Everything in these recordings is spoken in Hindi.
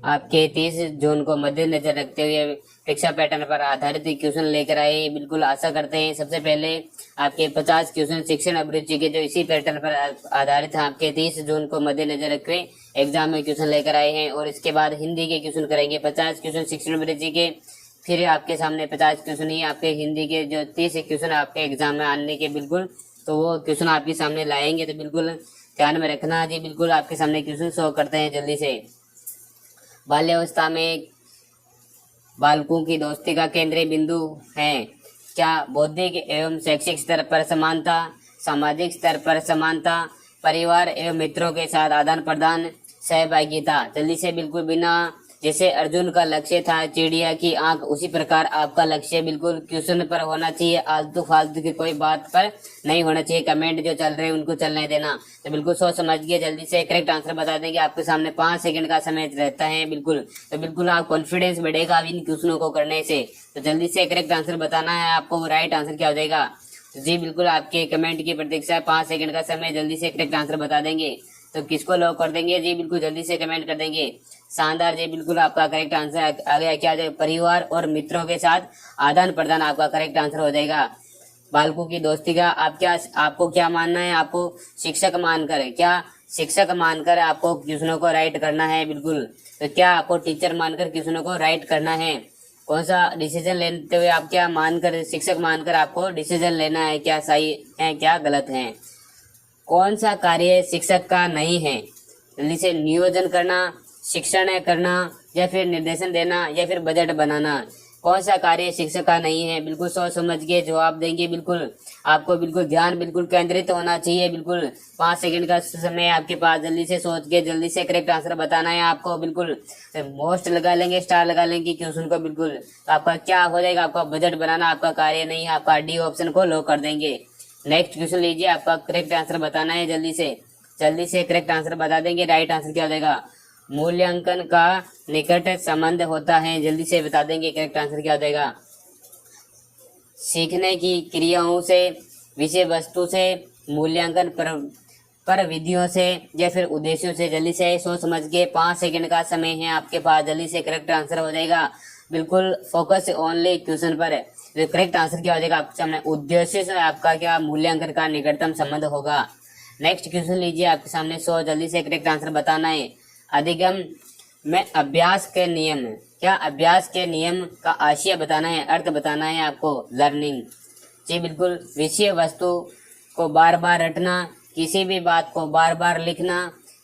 आपके 30 जून को मद्देनजर रखते हुए परीक्षा पैटर्न पर आधारित क्वेश्चन लेकर आए। बिल्कुल आशा करते हैं सबसे पहले आपके 50 क्वेश्चन शिक्षण अभिरुचि के जो इसी पैटर्न पर आधारित हैं, आपके 30 जून को मद्देनजर रखे एग्जाम में क्वेश्चन लेकर आए हैं। और इसके बाद हिंदी के क्वेश्चन करेंगे 50 क्वेश्चन शिक्षण अभिरुचि के, फिर आपके सामने 50 क्वेश्चन ही आपके हिंदी के जो 30 क्वेश्चन आपके एग्जाम में आने के बिल्कुल, तो वो क्वेश्चन आपके सामने लाएंगे, तो बिल्कुल ध्यान में रखना जी। बिल्कुल आपके सामने क्वेश्चन शो करते हैं जल्दी से। बाल्यावस्था में बालकों की दोस्ती का केंद्रीय बिंदु है क्या? बौद्धिक एवं शैक्षिक स्तर पर समानता, सामाजिक स्तर पर समानता, परिवार एवं मित्रों के साथ आदान प्रदान, सहभागिता। जल्दी से बिल्कुल बिना, जैसे अर्जुन का लक्ष्य था चिड़िया की आंख, उसी प्रकार आपका लक्ष्य बिल्कुल क्वेश्चन पर होना चाहिए। आलतू फालतू की कोई बात पर नहीं होना चाहिए। कमेंट जो चल रहे हैं उनको चलने देना। तो बिल्कुल सोच समझ के जल्दी से करेक्ट आंसर बता देंगे। आपके सामने 5 सेकंड का समय रहता है बिल्कुल, तो बिल्कुल आप कॉन्फिडेंस बढ़ेगा इन क्वेश्चनों को करने से। तो जल्दी से करेक्ट आंसर बताना है आपको। राइट आंसर क्या हो जाएगा? जी बिल्कुल आपके कमेंट की प्रतीक्षा है। 5 सेकंड का समय, जल्दी से करेक्ट आंसर बता देंगे। तो किसको लॉक कर देंगे? जी बिल्कुल जल्दी से कमेंट कर देंगे। शानदार जी, बिल्कुल आपका करेक्ट आंसर आ गया। क्या जाए? परिवार और मित्रों के साथ आदान प्रदान आपका करेक्ट आंसर हो जाएगा। बालकों की दोस्ती का आपको क्या मानना है? आपको शिक्षक मानकर, क्या शिक्षक मानकर आपको क्वेश्चनों को राइट करना है बिल्कुल। तो क्या आपको टीचर मानकर क्वेश्चनों को राइट करना है? कौन सा डिसीजन लेते हुए आप क्या मानकर, शिक्षक मानकर आपको डिसीजन लेना है? क्या सही है क्या गलत है? कौन सा कार्य शिक्षक का नहीं है? जल्दी से नियोजन करना, शिक्षण करना, या फिर निर्देशन देना, या फिर बजट बनाना। कौन सा कार्य शिक्षक का नहीं है? बिल्कुल सोच समझ के जवाब देंगे। बिल्कुल आपको बिल्कुल ध्यान बिल्कुल केंद्रित होना चाहिए। बिल्कुल 5 सेकंड का समय आपके पास, जल्दी से सोच के जल्दी से करेक्ट आंसर बताना है आपको। बिल्कुल मोस्ट लगा लेंगे, स्टार लगा लेंगे क्वेश्चन को बिल्कुल। तो आपका क्या हो जाएगा? आपका बजट बनाना आपका कार्य नहीं है। आपका डी ऑप्शन को लो कर देंगे। नेक्स्ट क्वेश्चन लीजिए, आपका करेक्ट आंसर बताना है। जल्दी से करेक्ट आंसर बता देंगे। राइट आंसर क्या हो जाएगा? मूल्यांकन का निकट संबंध होता है। जल्दी से बता देंगे करेक्ट आंसर क्या हो जाएगा? सीखने की क्रियाओं से, विषय वस्तु से, मूल्यांकन पर विधियों से, या फिर उद्देश्यों से। जल्दी से सोच समझ के 5 सेकंड का समय है आपके पास, जल्दी से करेक्ट आंसर हो जाएगा। बिल्कुल फोकस ओनली क्वेश्चन पर। तो करेक्ट आंसर क्या हो जाएगा आपके सामने? उद्देश्य से आपका क्या मूल्यांकन का निकटतम संबंध होगा। नेक्स्ट क्वेश्चन लीजिए आपके सामने। जल्दी से करेक्ट आंसर बताना है। अधिगम में अभ्यास के नियम, क्या अभ्यास के नियम का आशय बताना है, अर्थ बताना है आपको। लर्निंग जी बिल्कुल, विषय वस्तु को बार बार रटना, किसी भी बात को बार बार लिखना,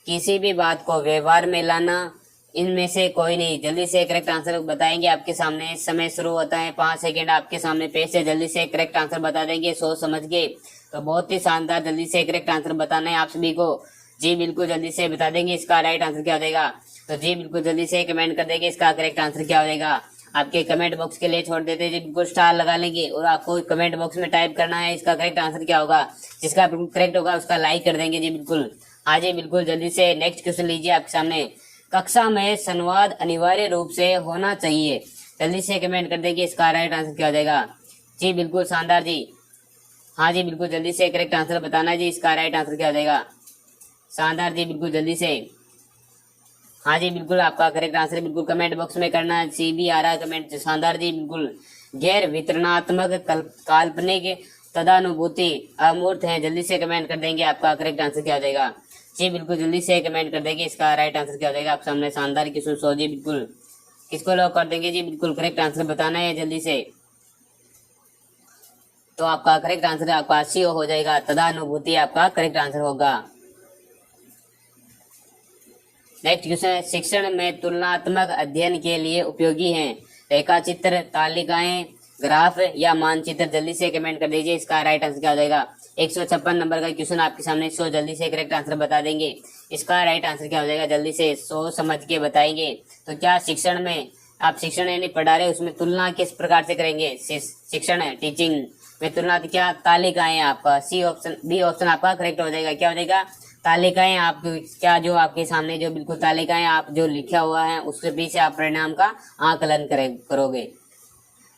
किसी भी बात को व्यवहार में लाना, इनमें से कोई नहीं। जल्दी से करेक्ट आंसर बताएंगे आपके सामने। समय शुरू होता है, 5 सेकंड आपके सामने पेश है। जल्दी से करेक्ट आंसर बता देंगे सोच समझ के। तो बहुत ही शानदार, जल्दी से करेक्ट आंसर बताना है आप सभी को। जी बिल्कुल जल्दी से बता देंगे इसका राइट आंसर क्या हो जाएगा। तो जी बिल्कुल जल्दी से कमेंट कर देंगे इसका करेक्ट आंसर क्या हो जाएगा। आपके कमेंट बॉक्स के लिए छोड़ देते जी, बिल्कुल स्टार लगा लेंगे और आपको कमेंट बॉक्स में टाइप करना है इसका करेक्ट आंसर क्या होगा। जिसका बिल्कुल करेक्ट होगा उसका लाइक कर देंगे जी बिल्कुल। हाँ जी बिल्कुल जल्दी से नेक्स्ट क्वेश्चन लीजिए आपके सामने। कक्षा में संवाद अनिवार्य रूप से होना चाहिए। जल्दी से कमेंट कर देंगे इसका राइट आंसर क्या हो जाएगा। जी बिल्कुल शानदार जी। हाँ जी बिल्कुल जल्दी से करेक्ट आंसर बताना है जी, इसका राइट आंसर क्या हो जाएगा। शानदार जी बिल्कुल जल्दी से। हाँ जी बिल्कुल आपका करेक्ट आंसर बिल्कुल कमेंट बॉक्स में करना है। सी भी आ रहा है कमेंट। शानदार जी बिल्कुल। गैर वितरणात्मक काल्पनिक तदानुभूति अमूर्त है। जल्दी से कमेंट कर देंगे आपका करेक्ट आंसर क्या हो जाएगा। जी बिल्कुल जल्दी से कमेंट कर देंगे इसका राइट आंसर क्या हो जाएगा। आप सामने शानदार क्वेश्चन सो जी बिल्कुल। किसको लॉक कर देंगे जी बिल्कुल करेक्ट आंसर बताना है जल्दी से। तो आपका करेक्ट आंसर आपका सी हो जाएगा। तदानुभूति आपका करेक्ट आंसर होगा। नेक्स्ट क्वेश्चन है, शिक्षण में तुलनात्मक अध्ययन के लिए उपयोगी हैं रेखा चित्र, तालिकाएं, ग्राफ या मानचित्र। जल्दी से कमेंट कर दीजिए इसका राइट आंसर क्या हो जाएगा। 156 नंबर का क्वेश्चन आपके सामने। जल्दी से करेक्ट आंसर बता देंगे इसका राइट आंसर क्या हो जाएगा। जल्दी से समझ के बताएंगे। तो क्या शिक्षण में आप शिक्षण यानी पढ़ा रहे उसमें तुलना किस प्रकार से करेंगे। शिक्षण है टीचिंग में तुलना, क्या तालिकाएं आपका सी ऑप्शन, बी ऑप्शन आपका करेक्ट हो जाएगा। क्या हो जाएगा? तालिकाएं। आप क्या जो आपके सामने जो बिल्कुल तालिकाएं आप जो लिखा हुआ है उसके पीछे आप परिणाम का आकलन करोगे।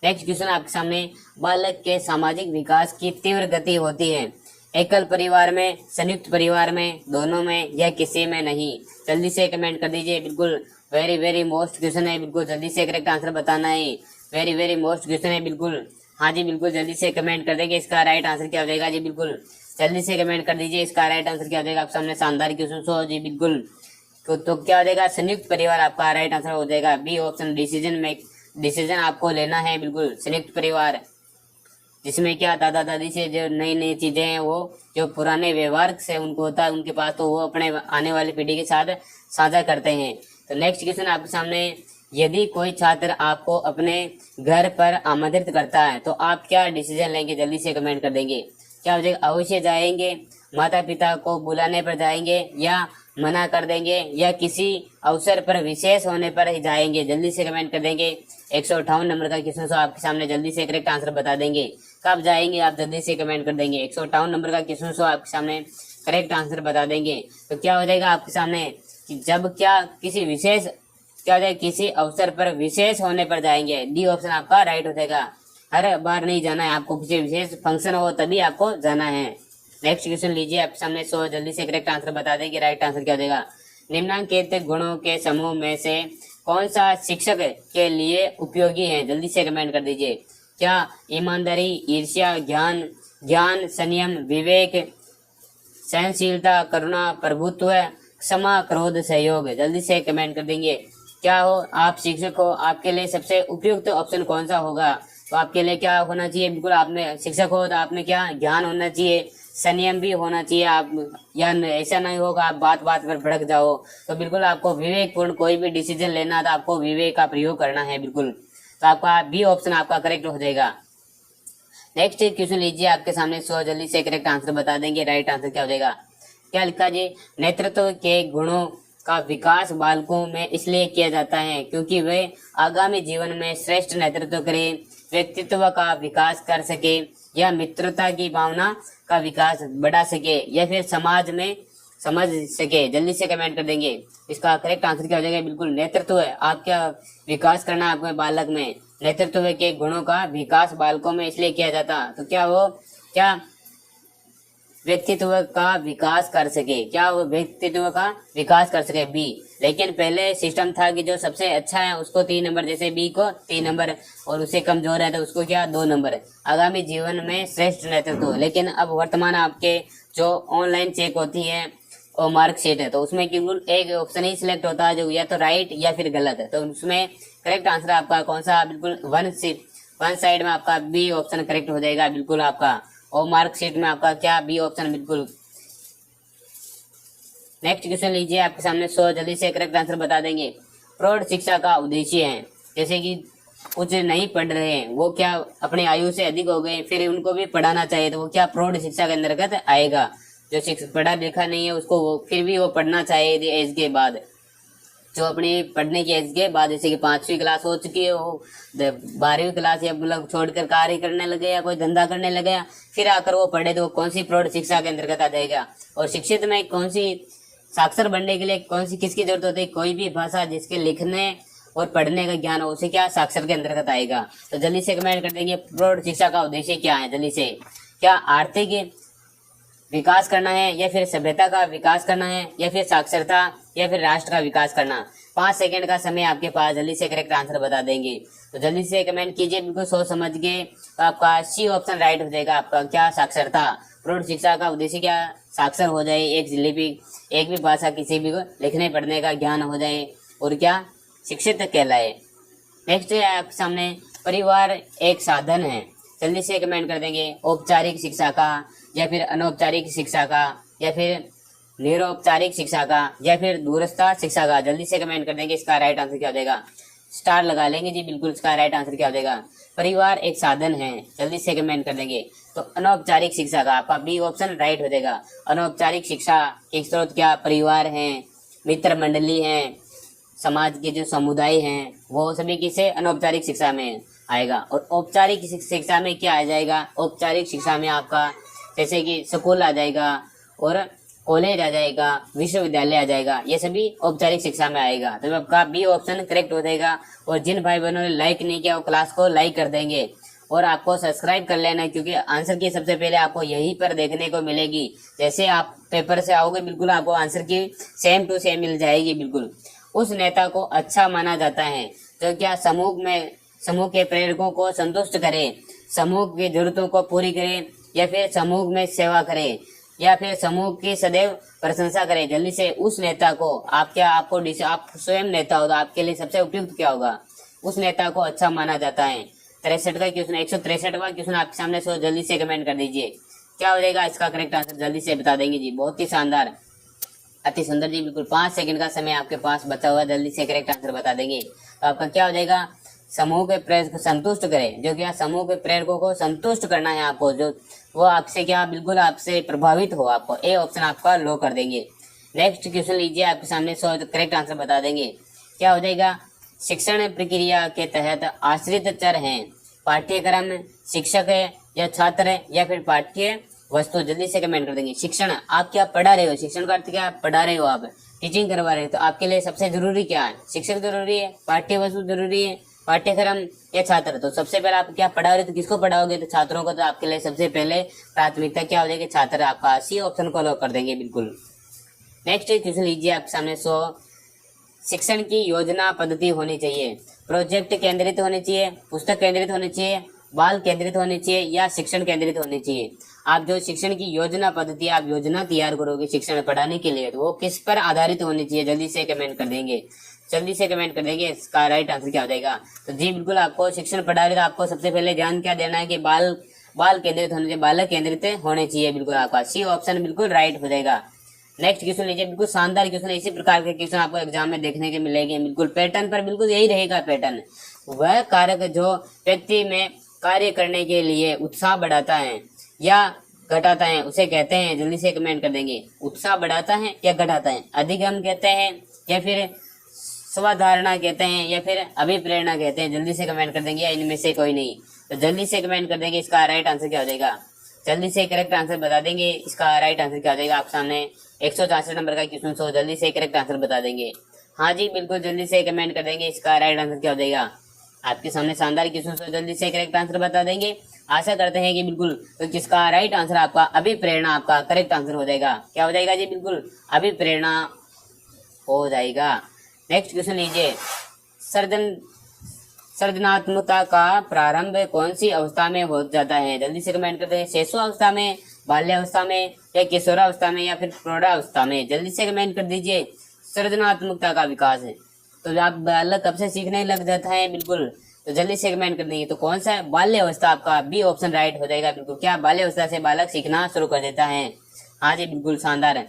नेक्स्ट क्वेश्चन आपके सामने, बालक के सामाजिक विकास की तीव्र गति होती है एकल परिवार में, संयुक्त परिवार में, दोनों में, या किसी में नहीं। जल्दी से कमेंट कर दीजिए बिल्कुल। वेरी वेरी मोस्ट क्वेश्चन है, बिल्कुल जल्दी से करेक्ट आंसर बताना है। वेरी वेरी मोस्ट क्वेश्चन है बिल्कुल। हाँ जी बिल्कुल जल्दी से कमेंट कर देंगे, इसका राइट आंसर क्या हो जाएगा जी। बिल्कुल जल्दी से कमेंट कर दीजिए, इसका राइट आंसर क्या हो जाएगा। आप सामने शानदार क्वेश्चन हो जी बिल्कुल। तो क्या हो जाएगा, संयुक्त परिवार आपका राइट आंसर हो जाएगा। बी ऑप्शन, डिसीजन आपको लेना है बिल्कुल। संयुक्त परिवार जिसमें क्या दादा दादी से जो नई नई चीजें हैं, वो जो पुराने व्यवहार से उनको होता है उनके पास, तो वो अपने आने वाली पीढ़ी के साथ साझा करते हैं। तो नेक्स्ट क्वेश्चन आपके सामने, यदि कोई छात्र आपको अपने घर पर आमंत्रित करता है तो आप क्या डिसीजन लेंगे, जल्दी से कमेंट कर देंगे। क्या हो जाएगा, अवश्य जाएंगे, माता पिता को बुलाने पर जाएंगे, या मना कर देंगे, या किसी अवसर पर विशेष होने पर ही जाएंगे। जल्दी से कमेंट कर देंगे। 158 नंबर का क्वेश्चन आपके सामने, जल्दी से करेक्ट आंसर बता देंगे। कब जाएंगे आप जल्दी से कमेंट कर देंगे। 158 नंबर का क्वेश्चन आपके सामने करेक्ट आंसर बता देंगे। तो क्या हो जाएगा आपके सामने कि जब क्या किसी विशेष, क्या हो जाएगा, किसी अवसर पर विशेष होने पर जाएंगे। डी ऑप्शन आपका राइट हो जाएगा। हर बार नहीं जाना है आपको, किसी विशेष फंक्शन हो तभी आपको जाना है। नेक्स्ट क्वेश्चन लीजिए आपके सामने। सो जल्दी से करेक्ट आंसर बता देंगे, राइट आंसर क्या हो जाएगा। निम्नलिखित गुणों के समूह में से कौन सा शिक्षक के लिए उपयोगी है, जल्दी से कमेंट कर दीजिए। क्या ईमानदारी, ईर्ष्या, ज्ञान, संयम, विवेक, सहनशीलता, करुणा, प्रभुत्व, क्षमा, क्रोध, सहयोग। जल्दी से कमेंट कर देंगे। क्या हो, आप शिक्षक हो, आपके लिए सबसे उपयुक्त ऑप्शन कौन सा होगा। तो आपके लिए क्या होना चाहिए, बिल्कुल आपने शिक्षक हो तो आप में क्या ज्ञान होना चाहिए, संयम भी होना चाहिए। आप या ऐसा नहीं होगा आप बात बात पर भड़क जाओ। तो बिल्कुल आपको विवेकपूर्ण कोई भी डिसीजन लेना तो आपको विवेक का प्रयोग करना है बिल्कुल। तो आपका बी ऑप्शन आपका करेक्ट हो जाएगा। नेक्स्ट क्वेश्चन लीजिए आपके सामने। सो जल्दी से करेक्ट आंसर बता देंगे, राइट आंसर क्या हो जाएगा। क्या लिखा जी, नेतृत्व के गुणों का विकास बालकों में इसलिए किया जाता है क्योंकि वे आगामी जीवन में श्रेष्ठ नेतृत्व करें, व्यक्तित्व का विकास कर सके, या मित्रता की भावना का विकास बढ़ा सके, या फिर समाज में समझ सके। जल्दी से कमेंट कर देंगे, इसका करेक्ट आंसर क्या हो जाएगा। बिल्कुल नेतृत्व है, आप क्या विकास करना आपके बालक में, नेतृत्व के गुणों का विकास बालकों में इसलिए किया जाता। तो क्या वो क्या व्यक्तित्व का विकास कर सके, क्या वो व्यक्तित्व का विकास कर सके, बी। लेकिन पहले सिस्टम था कि जो सबसे अच्छा है उसको 3 नंबर, जैसे बी को 3 नंबर, और उससे कमजोर है तो उसको क्या 2 नंबर। आगामी जीवन में श्रेष्ठ नेतृत्व। लेकिन अब वर्तमान आपके जो ऑनलाइन चेक होती है और मार्कशीट है, तो उसमें केवल एक ऑप्शन ही सिलेक्ट होता है जो या तो राइट या फिर गलत है। तो उसमें करेक्ट आंसर आपका कौन सा, बिल्कुल वन साइड में आपका बी ऑप्शन करेक्ट हो जाएगा बिल्कुल आपका, और मार्कशीट में आपका क्या बी ऑप्शन बिल्कुल। नेक्स्ट क्वेश्चन लीजिए आपके सामने। सो जल्दी से करेक्ट आंसर बता देंगे। प्रौढ़ शिक्षा का उद्देश्य है, जैसे कि कुछ नहीं पढ़ रहे हैं, वो क्या अपने आयु से अधिक हो गए, फिर उनको भी पढ़ाना चाहिए, तो वो क्या प्रौढ़ शिक्षा के अंतर्गत आएगा। जो शिक्षक पढ़ा लिखा नहीं है उसको वो फिर भी वो पढ़ना चाहिए एज के बाद, जो अपनी पढ़ने की एज के बाद, जैसे कि 5वीं क्लास हो चुकी है, वो 12वीं क्लास या मतलब छोड़कर कार्य करने लगे या कोई धंधा करने लगे, फिर आकर वो पढ़े, तो कौन सी प्रौढ़ शिक्षा के अंतर्गत आ जाएगा। और शिक्षित में कौन सी, साक्षर बनने के लिए कौन सी किसकी जरूरत होती है, कोई भी भाषा जिसके लिखने और पढ़ने का ज्ञान हो उसे क्या साक्षर के अंतर्गत आएगा। तो जल्दी से कमेंट कर देंगे, प्रौढ़ शिक्षा का उद्देश्य क्या है जल्दी से। क्या आर्थिक विकास करना है, या फिर सभ्यता का विकास करना है, या फिर साक्षरता, या फिर राष्ट्र का विकास करना। 5 सेकंड का समय आपके पास, जल्दी से करेक्ट आंसर बता देंगे। तो जल्दी से कमेंट कीजिए बिल्कुल सोच समझ के। तो आपका सी ऑप्शन राइट हो जाएगा आपका, क्या साक्षरता। प्रौढ़ शिक्षा का उद्देश्य क्या, साक्षर हो जाए, एक भी भाषा किसी भी को लिखने पढ़ने का ज्ञान हो जाए, और क्या शिक्षित कहलाए। नेक्स्ट है आपके सामने, परिवार एक साधन है। जल्दी से कमेंट कर देंगे, औपचारिक शिक्षा का, या फिर अनौपचारिक शिक्षा का, या फिर निरौपचारिक शिक्षा का, या फिर दूरस्थ शिक्षा का। जल्दी से कमेंट कर देंगे, इसका राइट आंसर क्या हो जाएगा। स्टार लगा लेंगे जी बिल्कुल, इसका राइट आंसर क्या हो जाएगा। परिवार एक साधन है, जल्दी से कमेंट कर देंगे। तो अनौपचारिक शिक्षा का आपका बी ऑप्शन राइट हो जाएगा। अनौपचारिक शिक्षा के स्रोत क्या, परिवार है, मित्र मंडली है, समाज के जो समुदाय हैं, वो सभी किसे अनौपचारिक शिक्षा में आएगा। और औपचारिक शिक्षा में क्या आ जाएगा, औपचारिक शिक्षा में आपका जैसे कि स्कूल आ जाएगा, और कॉलेज आ जाएगा, विश्वविद्यालय आ जाएगा, ये सभी औपचारिक शिक्षा में आएगा। तो आपका बी ऑप्शन करेक्ट हो जाएगा। और जिन भाई बहनों ने लाइक नहीं किया वो क्लास को लाइक कर देंगे, और आपको सब्सक्राइब कर लेना, क्योंकि आंसर की सबसे पहले आपको यहीं पर देखने को मिलेगी। जैसे आप पेपर से आओगे बिल्कुल आपको आंसर की सेम टू सेम मिल जाएगी बिल्कुल। उस नेता को अच्छा माना जाता है जो क्या समूह के प्रेरकों को संतुष्ट करे, समूह की जरूरतों को पूरी करे, या फिर समूह में सेवा करे, या फिर समूह की सदैव प्रशंसा करे। जल्दी से उस नेता को आप स्वयं नेता हो तो आपके लिए सबसे उपयुक्त क्या होगा? उस नेता को अच्छा माना जाता है। 63 का क्वेश्चन, 163वां क्वेश्चन आपके सामने, सो जल्दी से कमेंट कर दीजिए क्या हो जाएगा इसका करेक्ट आंसर, जल्दी से बता देंगे जी। बहुत ही शानदार, अति सुंदर जी, बिल्कुल 5 सेकंड का समय आपके पास बचा हुआ, जल्दी से करेक्ट आंसर बता देंगे। तो आपका क्या हो जाएगा? समूह के प्रेरक को संतुष्ट करें, जो क्या समूह के प्रेरकों को संतुष्ट करना है आपको, जो वो आपसे क्या बिल्कुल आपसे प्रभावित हो, आपको ए ऑप्शन आपका लो कर देंगे। नेक्स्ट क्वेश्चन लीजिए आपके सामने, सो करेक्ट आंसर बता देंगे क्या हो जाएगा? शिक्षण प्रक्रिया के तहत आश्रित चर हैं, पाठ्यक्रम, शिक्षक है या छात्र है, या फिर पाठ्य वस्तु। जल्दी से कमेंट कर देंगे। शिक्षण, आप क्या पढ़ा रहे हो? शिक्षण का अर्थ क्या? पढ़ा रहे हो, आप टीचिंग करवा रहे हो, तो आपके लिए सबसे जरूरी क्या है? शिक्षक जरूरी है, पाठ्य वस्तु जरूरी है, पाठ्यक्रम या छात्र। तो सबसे पहले आप क्या पढ़ा रहे हो, तो किसको पढ़ाओगे? तो छात्रों को। तो आपके लिए सबसे पहले प्राथमिकता क्या हो जाएगी? छात्र। आपका सी ऑप्शन को लॉक कर देंगे बिल्कुल। नेक्स्ट क्वेश्चन लीजिए आपके सामने, सो शिक्षण की योजना पद्धति होनी चाहिए, प्रोजेक्ट केंद्रित होनी चाहिए, पुस्तक केंद्रित होनी चाहिए, बाल केंद्रित होनी चाहिए, या शिक्षण केंद्रित होनी चाहिए। आप जो शिक्षण की योजना पद्धति, आप योजना तैयार करोगे शिक्षण पढ़ाने के लिए, तो वो किस पर आधारित होनी चाहिए? जल्दी से कमेंट कर देंगे, जल्दी से कमेंट कर देंगे इसका राइट आंसर क्या हो जाएगा। तो जी बिल्कुल, आपको शिक्षण पढ़ा रहे तो आपको सबसे पहले ध्यान क्या देना है कि बाल केंद्रित होने चाहिए, बालक केंद्रित होने चाहिए। बिल्कुल आपका सी ऑप्शन बिल्कुल राइट हो जाएगा। नेक्स्ट क्वेश्चन लीजिए, बिल्कुल शानदार क्वेश्चन, इसी प्रकार के क्वेश्चन आपको एग्जाम में देखने के मिलेंगे। बिल्कुल पैटर्न पर बिल्कुल यही रहेगा पैटर्न। वह कारक जो व्यक्ति में कार्य करने के लिए उत्साह बढ़ाता है या घटाता है, उसे कहते हैं। जल्दी से कमेंट कर देंगे, उत्साह बढ़ाता है या घटाता है? अधिगम कहते हैं, या फिर स्वधारणा कहते हैं, या फिर अभिप्रेरणा कहते हैं? जल्दी से कमेंट कर देंगे, या इनमें से कोई नहीं? तो जल्दी से कमेंट कर देंगे इसका राइट आंसर क्या हो जाएगा। जल्दी से करेक्ट आंसर बता देंगे इसका राइट आंसर क्या हो जाएगा। आप सामने 164 नंबर का क्वेश्चन, सो जल्दी से करेक्ट आंसर बता देंगे। हाँ जी बिल्कुल, जल्दी से कमेंट कर देंगे इसका राइट आंसर क्या हो जाएगा। आपके सामने शानदार क्वेश्चन, सो जल्दी से करेक्ट आंसर बता देंगे। आशा करते हैं कि बिल्कुल तो किसका राइट आंसर आपका अभिप्रेरणा आपका करेक्ट आंसर हो जाएगा। क्या हो जाएगा जी? बिल्कुल अभिप्रेरणा हो जाएगा। नेक्स्ट क्वेश्चन लीजिए, सृजनात्मकता का प्रारंभ कौन सी अवस्था में हो जाता है? जल्दी से कमेंट करते हैं। शैशवावस्था में, बाल्यावस्था में, या किशोरावस्था में, या फिर प्रौढ़ावस्था में? जल्दी से कमेंट कर दीजिए। सृजनात्मकता का विकास है तो आप बालक कब से सीखने लग जाता है? बिल्कुल, तो जल्दी से कमेंट कर देंगे। तो कौन सा है? बाल्य अवस्था। आपका बी ऑप्शन राइट हो जाएगा। बिल्कुल, क्या बाल्य अवस्था से बालक सीखना शुरू कर देता है? हाँ जी बिल्कुल शानदार है।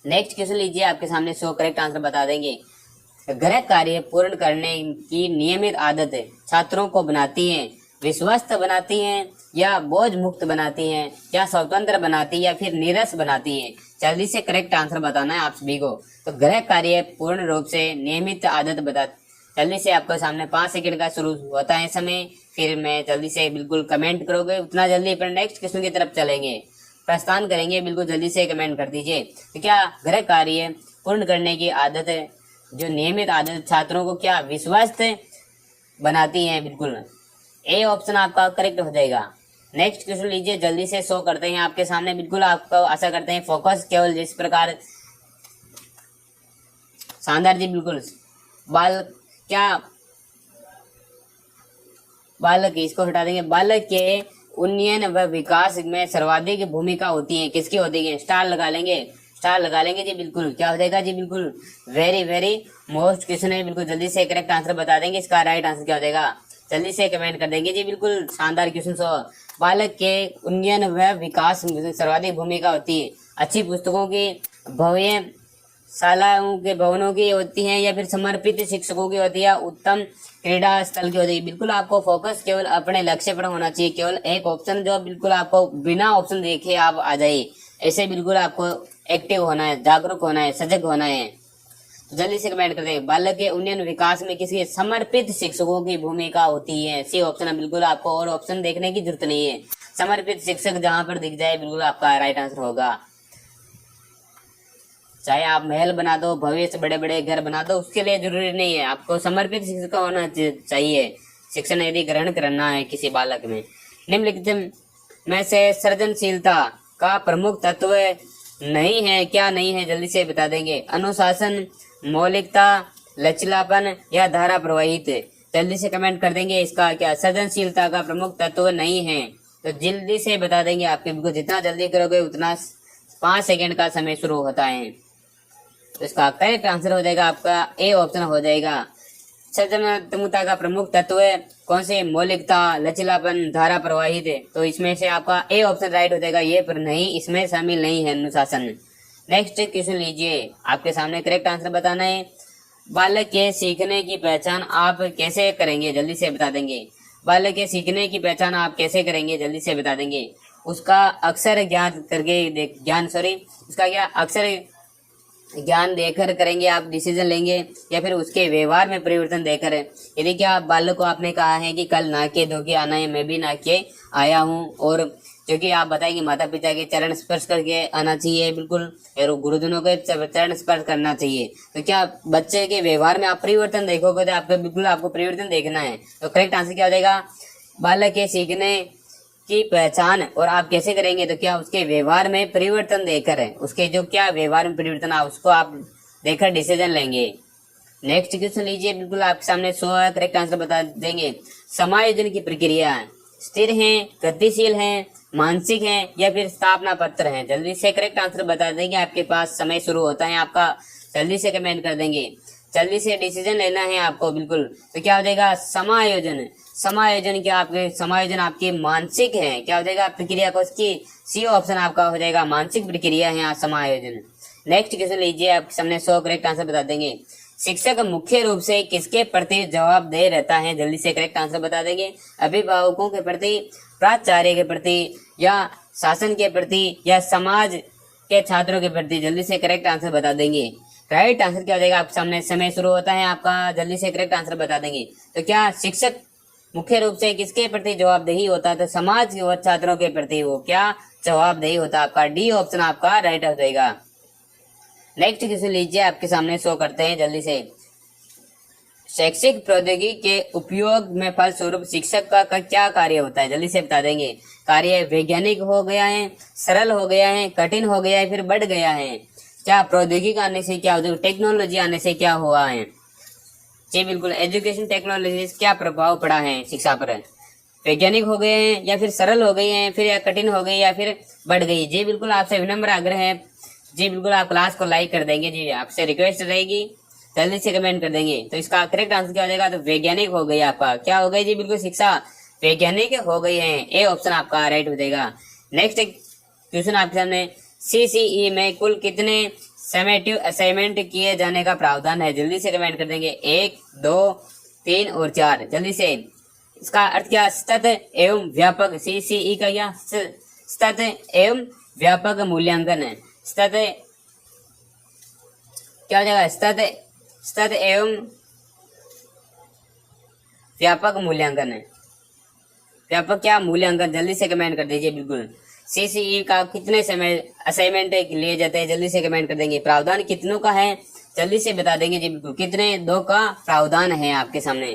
नेक्स्ट क्वेश्चन लीजिए आपके सामने, सो करेक्ट आंसर बता देंगे। गृह कार्य पूर्ण करने की नियमित आदत छात्रों को बनाती है, विश्वस्त बनाती है, या बोझ मुक्त बनाती है, या स्वतंत्र बनाती है, या फिर नीरस बनाती है? जल्दी से करेक्ट आंसर बताना है आप सभी को। तो गृह कार्य पूर्ण रूप से नियमित आदत बता, जल्दी से आपको सामने 5 सेकंड का शुरू होता है समय, फिर मैं जल्दी से बिल्कुल कमेंट करोगे उतना जल्दी पर नेक्स्ट क्वेश्चन की तरफ चलेंगे, प्रस्थान करेंगे। बिल्कुल जल्दी से कमेंट कर दीजिए। तो क्या गृह कार्य पूर्ण करने की आदत है, जो नियमित आदत छात्रों को क्या विश्वस्त बनाती है? बिल्कुल ए ऑप्शन आपका करेक्ट हो जाएगा। नेक्स्ट क्वेश्चन लीजिए, जल्दी से शो करते हैं आपके सामने। बिल्कुल आपको आशा करते हैं फोकस केवल जिस प्रकार शानदार जी। बिल्कुल बालक इसको हटा देंगे। बालक के उन्नयन व विकास में सर्वाधिक भूमिका होती है, किसकी होती है? स्टार लगा लेंगे, स्टार लगा लेंगे जी। बिल्कुल क्या हो जाएगा जी? बिल्कुल वेरी वेरी मोस्ट क्वेश्चन है। बिल्कुल जल्दी से करेक्ट आंसर बता देंगे, इसका राइट आंसर क्या हो जाएगा। जल्दी से कमेंट कर देंगे जी। बिल्कुल शानदार क्वेश्चन। बालक के उन्नयन व विकास में सर्वाधिक भूमिका होती है। अच्छी पुस्तकों की, भव्य शालाओं के भवनों की होती है, या फिर समर्पित शिक्षकों की होती है, उत्तम क्रीड़ा स्थल की होती है? बिल्कुल आपको फोकस केवल अपने लक्ष्य पर होना चाहिए, केवल एक ऑप्शन जो बिल्कुल आपको बिना ऑप्शन देखे आप आ जाइए। ऐसे बिल्कुल आपको एक्टिव होना है, जागरूक होना है, सजग होना है। तो जल्दी से कमेंट कर दें। बालक के उन्नयन विकास में किसी समर्पित शिक्षकों की भूमिका होती है, सी ऑप्शन है। बिल्कुल आपको और ऑप्शन देखने की जरूरत नहीं है, समर्पित शिक्षक जहां पर दिख जाए बिल्कुल आपका राइट आंसर होगा। चाहे आप महल बना दो, भव्य से बड़े बड़े घर बना दो, उसके लिए जरूरी नहीं है, आपको समर्पित शिक्षक होना चाहिए शिक्षण यदि ग्रहण करना है किसी बालक में। निम्नलिखित में से सृजनशीलता का प्रमुख तत्व नहीं है, क्या नहीं है? जल्दी से बता देंगे। अनुशासन, मौलिकता, लचीलापन या धारा प्रवाहित। जल्दी से कमेंट कर देंगे इसका क्या सृजनशीलता का प्रमुख तत्व नहीं है। तो जल्दी से बता देंगे आपके, बिल्कुल जितना जल्दी करोगे उतना 5 सेकंड का समय शुरू होता है। तो इसका करेक्ट आंसर हो जाएगा आपका ए ऑप्शन हो जाएगा। सृजनात्मकता का प्रमुख तत्व कौन से? मौलिकता, लचीलापन, धारा प्रवाहित है। तो इसमें से आपका ए ऑप्शन राइट हो जाएगा, ये पर नहीं, इसमें शामिल नहीं है अनुशासन। नेक्स्ट क्वेश्चन लीजिए, आपके सामने करेक्ट आंसर बताना है। बालक के सीखने की पहचान आप कैसे करेंगे? जल्दी से बता देंगे। बालक के सीखने की पहचान आप कैसे करेंगे? जल्दी से बता देंगे। उसका अक्षर ज्ञान करके उसका क्या अक्षर ज्ञान देकर करेंगे आप डिसीजन लेंगे, या फिर उसके व्यवहार में परिवर्तन देकर? यदि क्या बालक को आपने कहा है कि कल नहा के धो के आना है, मैं भी नहा के आया हूँ, और जो कि आप बताएंगे माता पिता के चरण स्पर्श करके आना चाहिए बिल्कुल, और गुरुजनों के चरण स्पर्श करना चाहिए। तो क्या बच्चे के व्यवहार में आप परिवर्तन देखोगे? तो आपको बिल्कुल आपको परिवर्तन देखना है। तो करेक्ट आंसर क्या हो जाएगा? बालक के सीखने की पहचान और आप कैसे करेंगे? तो क्या उसके व्यवहार में परिवर्तन देकर है, उसके जो क्या व्यवहार में परिवर्तन है उसको आप देखकर डिसीजन लेंगे। नेक्स्ट क्वेश्चन लीजिए, बिल्कुल आपके सामने 100 है, करेक्ट आंसर बता देंगे। समायोजन की प्रक्रिया स्थिर है, गतिशील है, मानसिक है, या फिर स्थापना पत्र है? जल्दी से करेक्ट आंसर बता देंगे, आपके पास समय शुरू होता है आपका। जल्दी से कमेंट कर देंगे, जल्दी से डिसीजन लेना है आपको बिल्कुल। तो क्या हो जाएगा? समायोजन। समायोजन आपकी मानसिक है। क्या हो जाएगा प्रक्रिया को? उसकी सी ऑप्शन आपका हो जाएगा, मानसिक प्रक्रिया है समायोजन। नेक्स्ट क्वेश्चन लीजिए, आपके सामने 100 करेक्ट आंसर बता देंगे। शिक्षक मुख्य रूप से किसके प्रति जवाबदेह रहता है? जल्दी से करेक्ट आंसर बता देंगे। अभिभावकों के प्रति, प्राचार्य के प्रति, या शासन के प्रति, या समाज के छात्रों के प्रति? जल्दी से करेक्ट आंसर बता देंगे। राइट आंसर क्या हो जाएगा? आपके सामने समय शुरू होता है आपका, जल्दी से करेक्ट आंसर बता देंगे। तो क्या शिक्षक मुख्य रूप से किसके प्रति जवाबदेही होता है? तो समाज व छात्रों के प्रति वो क्या जवाबदेही होता है आपका। डी ऑप्शन आपका राइट हो जाएगा। नेक्स्ट क्वेश्चन लीजिए, आपके सामने शो करते हैं जल्दी से। शैक्षिक प्रौद्योगिकी के उपयोग में फलस्वरूप शिक्षक का क्या कार्य होता है? जल्दी से बता देंगे। कार्य वैज्ञानिक हो गया है, सरल हो गया है, कठिन हो गया है, फिर बढ़ गया है? क्या प्रौद्योगिकी आने से क्या होता है? टेक्नोलॉजी आने से क्या हुआ है? जी बिल्कुल, एजुकेशन टेक्नोलॉजी से क्या प्रभाव पड़ा है शिक्षा पर? वैज्ञानिक हो गए हैं, या फिर सरल हो गई हैं, फिर या कठिन हो गई, या फिर बढ़ गई? जी बिल्कुल, आपसे विनम्र आग्रह है, जी बिल्कुल आप क्लास को लाइक कर देंगे, जी आपसे रिक्वेस्ट रहेगी, जल्दी से कमेंट कर देंगे। तो इसका करेक्ट आंसर क्या हो जाएगा? तो वैज्ञानिक हो गई आपका। क्या हो गई? जी बिल्कुल, शिक्षा वैज्ञानिक हो गई है, ए ऑप्शन आपका राइट हो जाएगा। नेक्स्ट क्वेश्चन आपके सामने, सीसीई में कुल कितने समेटिव असाइनमेंट किए जाने का प्रावधान है? जल्दी से कमेंट कर देंगे। 1, 2, 3 और 4। जल्दी से। इसका अर्थ क्या? सतत एवं व्यापक। सीसीई का क्या? सतत एवं व्यापक मूल्यांकन है। सतत क्या हो जाएगा? सतत एवं व्यापक मूल्यांकन है। व्यापक क्या? मूल्यांकन। जल्दी से कमेंट कर दीजिए बिल्कुल। सीसीई का कितने समय असाइनमेंट लिए जाते हैं? जल्दी से कमेंट कर देंगे। प्रावधान कितनों का है? जल्दी से बता देंगे जी बिल्कुल। कितने? 2 का प्रावधान है आपके सामने।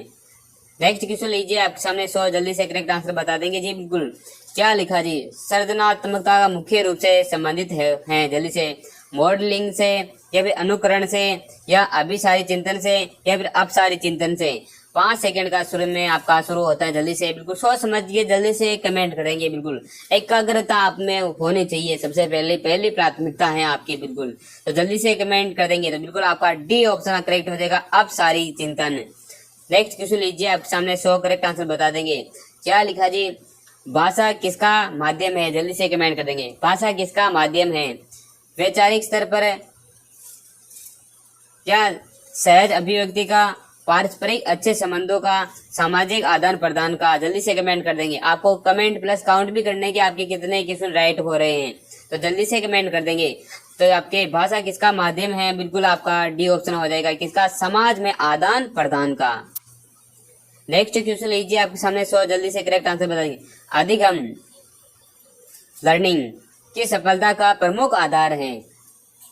नेक्स्ट क्वेश्चन लीजिए, आपके सामने 100, जल्दी से करेक्ट आंसर बता देंगे जी बिल्कुल। क्या लिखा जी? सृजनात्मकता का मुख्य रूप से संबंधित है। जल्दी से। मॉडलिंग से, या फिर अनुकरण से, या अभिसारी चिंतन से, या फिर अपसारी चिंतन से? 5 सेकंड का शुरू में आपका शुरू होता है। जल्दी से बिल्कुल सोच समझिए, जल्दी से कमेंट करेंगे बिल्कुल। एकाग्रता आप में होनी चाहिए, सबसे पहली प्राथमिकता है आपकी बिल्कुल। तो जल्दी से कमेंट कर देंगे तो बिल्कुल आपका डी ऑप्शन करेक्ट हो जाएगा, अपसारी चिंतन। नेक्स्ट क्वेश्चन लीजिए, आपके सामने 100 करेक्ट आंसर बता देंगे। क्या लिखा जी? भाषा किसका माध्यम है? जल्दी से कमेंट कर देंगे। भाषा किसका माध्यम है? वैचारिक स्तर पर क्या सहज अभिव्यक्ति का, पारस्परिक अच्छे संबंधों का, सामाजिक आदान प्रदान का? जल्दी से कमेंट कर देंगे। आपको कमेंट प्लस काउंट भी करने के आपके कितने क्वेश्चन राइट हो रहे हैं, तो जल्दी से कमेंट कर देंगे। तो आपके भाषा किसका माध्यम है? बिल्कुल आपका डी ऑप्शन हो जाएगा। किसका? समाज में आदान प्रदान का। नेक्स्ट क्वेश्चन लीजिए, आपके सामने 100, जल्दी से करेक्ट आंसर बताएंगे। अधिगम लर्निंग की सफलता का प्रमुख आधार है।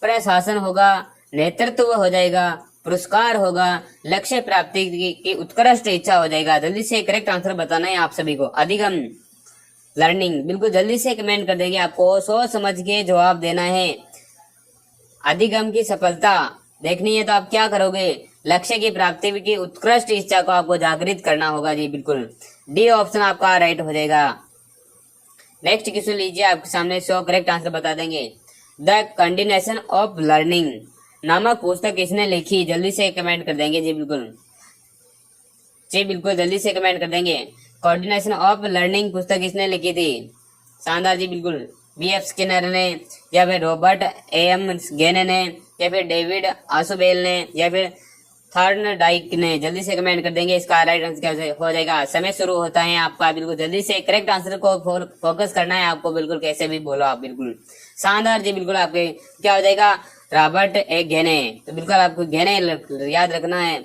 प्रशासन होगा, नेतृत्व हो जाएगा, पुरस्कार होगा, लक्ष्य प्राप्ति की उत्कृष्ट इच्छा हो जाएगा? जल्दी से करेक्ट आंसर बताना है आप सभी को। अधिगम लर्निंग, बिल्कुल जल्दी से कमेंट कर देंगे। आपको सोच समझ के जवाब देना है। अधिगम की सफलता देखनी है तो आप क्या करोगे? लक्ष्य की प्राप्ति की उत्कृष्ट इच्छा को आपको जागृत करना होगा जी, बिल्कुल डी ऑप्शन आपका राइट हो जाएगा। नेक्स्ट क्वेश्चन लीजिए, आपके सामने 100 करेक्ट आंसर बता देंगे। द कंटिन्यूएशन ऑफ लर्निंग नामक पुस्तक किसने लिखी, जल्दी से कमेंट कर देंगे जी, बिल्कुल जी, बिल्कुल जल्दी से कमेंट कर देंगे। कोऑर्डिनेशन ऑफ लर्निंग पुस्तक किसने लिखी थी, शानदार जी, बिल्कुल B.F. स्किनर ने, या फिर रॉबर्ट A.M. गेने ने, या फिर डेविड आसुबेल ने, या फिर थॉर्नडाइक ने, जल्दी से कमेंट कर देंगे। इसका राइट आंसर क्या हो जाएगा। समय शुरू होता है आपका, बिल्कुल जल्दी से करेक्ट आंसर को फोकस करना है आपको, बिल्कुल कैसे भी बोलो आप, बिल्कुल शानदार जी, बिल्कुल आपके क्या हो जाएगा, रॉबर्ट ए गेने, तो बिल्कुल आपको गेने याद रखना है।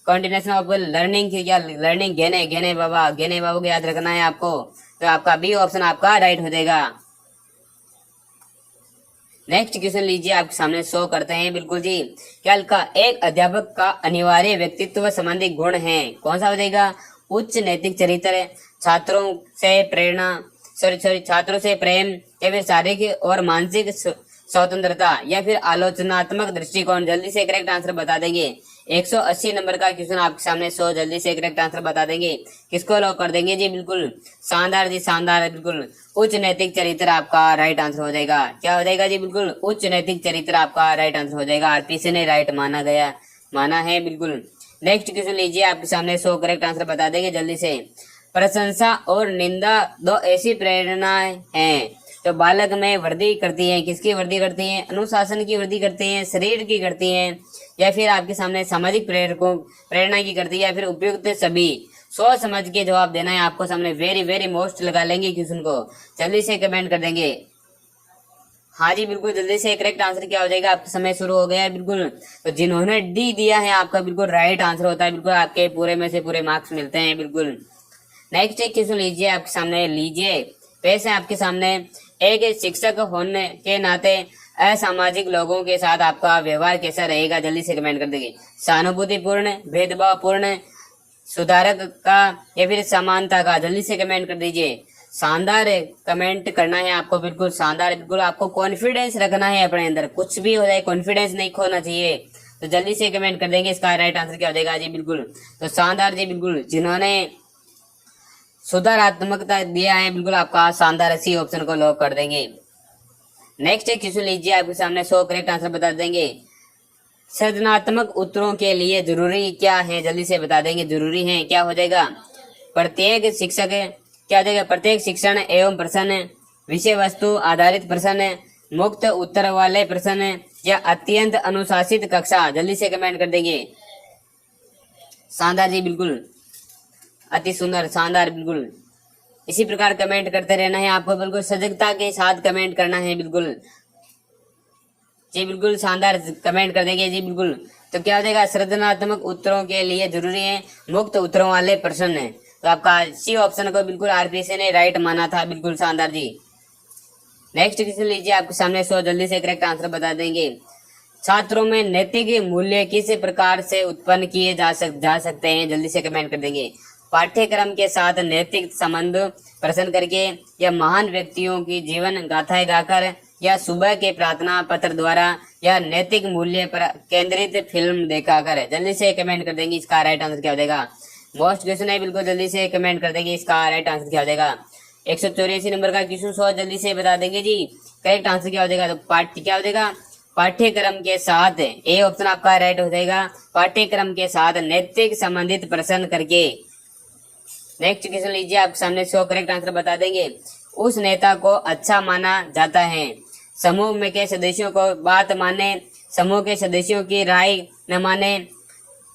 कॉन्टिन्यूएशन ऑफ लर्निंग या लर्निंग गेने बाबा को याद रखना है आपको, तो आपका बी ऑप्शन आपका राइट हो जाएगा। नेक्स्ट क्वेश्चन लीजिए, आपके सामने शो करते हैं, बिल्कुल जी। कल का एक अध्यापक का अनिवार्य व्यक्तित्व संबंधी गुण है, कौन सा हो जाएगा, उच्च नैतिक चरित्र, छात्रों से प्रेम, या फिर शारीरिक और मानसिक स्वतंत्रता, या फिर आलोचनात्मक दृष्टिकोण, जल्दी से करेक्ट आंसर बता देंगे। 180 नंबर का क्वेश्चन आपके सामने 100 जल्दी से करेक्ट आंसर बता देंगे। किसको लॉक कर देंगे जी, बिल्कुल शानदार जी, शानदार, बिल्कुल उच्च नैतिक चरित्र आपका राइट आंसर हो जाएगा। क्या हो जाएगा जी, बिल्कुल उच्च नैतिक चरित्र आपका राइट आंसर हो जाएगा। आरपीसी ने राइट माना है, बिल्कुल। नेक्स्ट क्वेश्चन लीजिए, आपके सामने 100 करेक्ट आंसर बता देंगे जल्दी से। प्रशंसा और निंदा दो ऐसी प्रेरणाएं हैं जो बालक में वृद्धि करती हैं, किसकी वृद्धि करती हैं, अनुशासन की वृद्धि करती हैं, शरीर की करती हैं, या फिर आपके सामने सामाजिक प्रेरणा की करती है, या फिर उपयुक्त सभी। सोच समझ के जवाब देना है आपको, सामने वेरी वेरी मोस्ट लगा लेंगे क्वेश्चन को, जल्दी से कमेंट कर देंगे। हाँ जी, बिल्कुल जल्दी से करेक्ट आंसर क्या हो जाएगा, आपका समय शुरू हो गया है, बिल्कुल। तो जिन्होंने डी दिया है आपका बिल्कुल राइट आंसर होता है, बिल्कुल आपके पूरे में से पूरे मार्क्स मिलते हैं, बिल्कुल। नेक्स्ट एक क्वेश्चन लीजिए, आपके सामने लीजिए, पेश है आपके सामने। एक शिक्षक होने के नाते असामाजिक लोगों के साथ आपका व्यवहार कैसा रहेगा, जल्दी से कमेंट कर देंगे। सहानुभूतिपूर्ण, भेदभावपूर्ण, सुधारक का, या फिर समानता का, जल्दी से कमेंट कर दीजिए। शानदार है, कमेंट करना है आपको, बिल्कुल शानदार, बिल्कुल आपको कॉन्फिडेंस रखना है अपने अंदर, कुछ भी हो जाए कॉन्फिडेंस नहीं खोना चाहिए, तो जल्दी से कमेंट कर देंगे। इसका राइट आंसर क्या हो जाएगा जी, बिल्कुल तो शानदार जी, बिल्कुल जिन्होंने सुधारात्मकता दिया है, बिल्कुल आपका शानदार सी ऑप्शन को लॉक कर देंगे। नेक्स्ट एक क्वेश्चन लीजिए, आपके सामने 100 करेक्ट आंसर बता देंगे। सृजनात्मक उत्तरों के लिए जरूरी क्या है, जल्दी से बता देंगे। जरूरी है क्या हो जाएगा, प्रत्येक शिक्षक क्या हो जाएगा, प्रत्येक शिक्षण एवं प्रश्न, विषय वस्तु आधारित प्रश्न, मुक्त उत्तर वाले प्रश्न, या अत्यंत अनुशासित कक्षा, जल्दी से कमेंट कर देंगे। शानदार जी, बिल्कुल अति सुंदर, शानदार, बिल्कुल इसी प्रकार कमेंट करते रहना है आपको, बिल्कुल सजगता के साथ कमेंट करना है, बिल्कुल जी, बिल्कुल शानदार कमेंट कर देंगे जी, बिल्कुल। तो क्या हो जाएगा, सृजनात्मक उत्तरों के लिए जरूरी है मुक्त उत्तरों वाले प्रश्न है, तो आपका सी ऑप्शन को बिल्कुल आरपीसी ने राइट माना था, बिल्कुल शानदार जी। नेक्स्ट क्वेश्चन लीजिए, आपके सामने 100 जल्दी से करेक्ट आंसर बता देंगे। छात्रों में नैतिक मूल्य किस प्रकार से उत्पन्न किए जा सकते हैं, जल्दी से कमेंट कर देंगे। पाठ्यक्रम के साथ नैतिक संबंध प्रश्न करके, या महान व्यक्तियों की जीवन गाथाएं गाकर, या सुबह के प्रार्थना पत्र द्वारा, या नैतिक मूल्य पर केंद्रित फिल्म दिखाकर, जल्दी से कमेंट कर देंगे। इसका राइट आंसर क्या हो जाएगा, मोस्ट क्वेश्चन है, बिल्कुल जल्दी से कमेंट कर देंगे। इसका राइट आंसर क्या हो जाएगा, 184 नंबर का क्वेश्चन 100 जल्दी से बता देंगे जी। करेक्ट आंसर क्या हो जाएगा, तो क्या हो जाएगा, पाठ्यक्रम के साथ, ए ऑप्शन आपका राइट हो जाएगा, पाठ्यक्रम के साथ नैतिक संबंधित प्रश्न करके। नेक्स्ट क्वेश्चन लीजिए, आपके सामने 100 करेक्ट आंसर बता देंगे। उस नेता को अच्छा माना जाता है, समूह में के सदस्यों को बात माने, समूह के सदस्यों की राय न माने,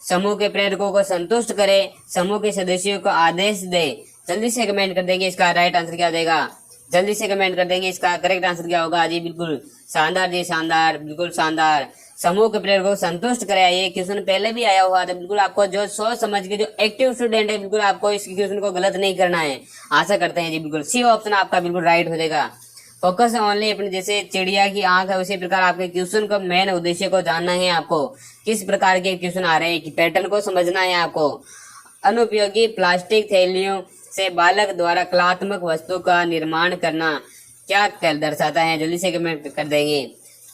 समूह के प्रेरकों को संतुष्ट करे, समूह के सदस्यों को आदेश दे, जल्दी से कमेंट कर देंगे। इसका राइट आंसर क्या हो जाएगा, जल्दी से कमेंट कर देंगे। इसका करेक्ट आंसर क्या होगा जी, बिल्कुल शानदार जी, शानदार, बिल्कुल शानदार। समूह के प्रेरकों को संतुष्ट कराया, ये क्वेश्चन पहले भी आया हुआ था, बिल्कुल आपको जो सोच समझ के जो एक्टिव स्टूडेंट है, बिल्कुल आपको इस क्वेश्चन को गलत नहीं करना है, आशा करते हैं जी, बिल्कुल सी ऑप्शन आपका बिल्कुल राइट हो जाएगा। फोकस ओनली अपने, जैसे चिड़िया की आंख है उसी प्रकार आपके क्वेश्चन को मेन उद्देश्य को जानना है आपको, किस प्रकार के क्वेश्चन आ रहे हैं, पैटर्न को समझना है आपको। अनुपयोगी प्लास्टिक थैलियों से बालक द्वारा कलात्मक वस्तु का निर्माण करना क्या दर्शाता है, जल्दी से कमेंट कर देंगे।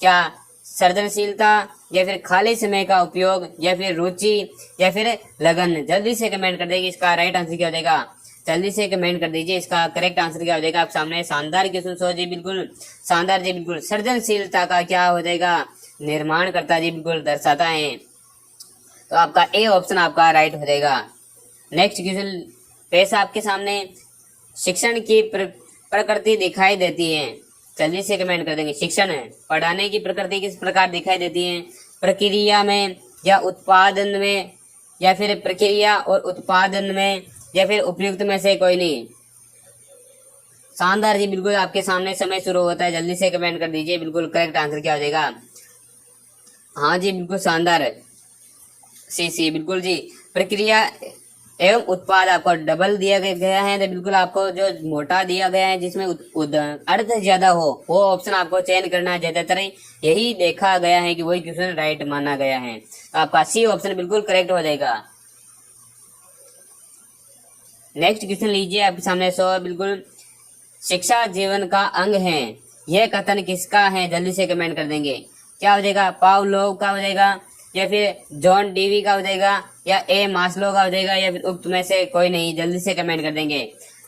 क्या सृजनशीलता, या फिर खाली समय का उपयोग या फिर रुचि या फिर लगन। जल्दी से कमेंट कर देंगे, इसका राइट आंसर क्या हो जाएगा? जल्दी से कमेंट कर दीजिए, इसका करेक्ट आंसर क्या हो जाएगा? आप सामने शानदार क्वेश्चन सो जी, बिल्कुल शानदार जी, बिल्कुल सृजनशीलता का क्या हो जाएगा? निर्माण करता जी, बिल्कुल दर्शाता है। तो आपका ए ऑप्शन आपका राइट हो जाएगा। नेक्स्ट क्वेश्चन पेश आपके सामने, शिक्षण की प्रकृति दिखाई देती है। जल्दी से कमेंट कर देंगे। शिक्षण है, पढ़ाने की प्रकृति किस प्रकार दिखाई देती है? प्रक्रिया में या उत्पादन में या फिर प्रक्रिया और उत्पादन में या फिर उपयुक्त में से कोई नहीं। शानदार जी, बिल्कुल आपके सामने समय शुरू होता है। जल्दी से कमेंट कर दीजिए, बिल्कुल करेक्ट आंसर क्या हो जाएगा? हाँ जी, बिल्कुल शानदार है। सी बिल्कुल जी, प्रक्रिया एवं उत्पाद आपको डबल दिया गया है, तो बिल्कुल आपको जो मोटा दिया गया है जिसमें अर्थ ज्यादा हो वो ऑप्शन आपको चयन करना है। ज्यादातर यही देखा गया है कि वही क्वेश्चन राइट माना गया है। तो आपका सी ऑप्शन बिल्कुल करेक्ट हो जाएगा। नेक्स्ट क्वेश्चन लीजिए आपके सामने। बिल्कुल शिक्षा जीवन का अंग है, यह कथन किसका है? जल्दी से कमेंट कर देंगे। क्या हो जाएगा? पावलोव का हो जाएगा या फिर जॉन डीवी का हो जाएगा या ए मास्लो का हो जाएगा या फिर उक्त में से कोई नहीं। जल्दी से कमेंट कर देंगे,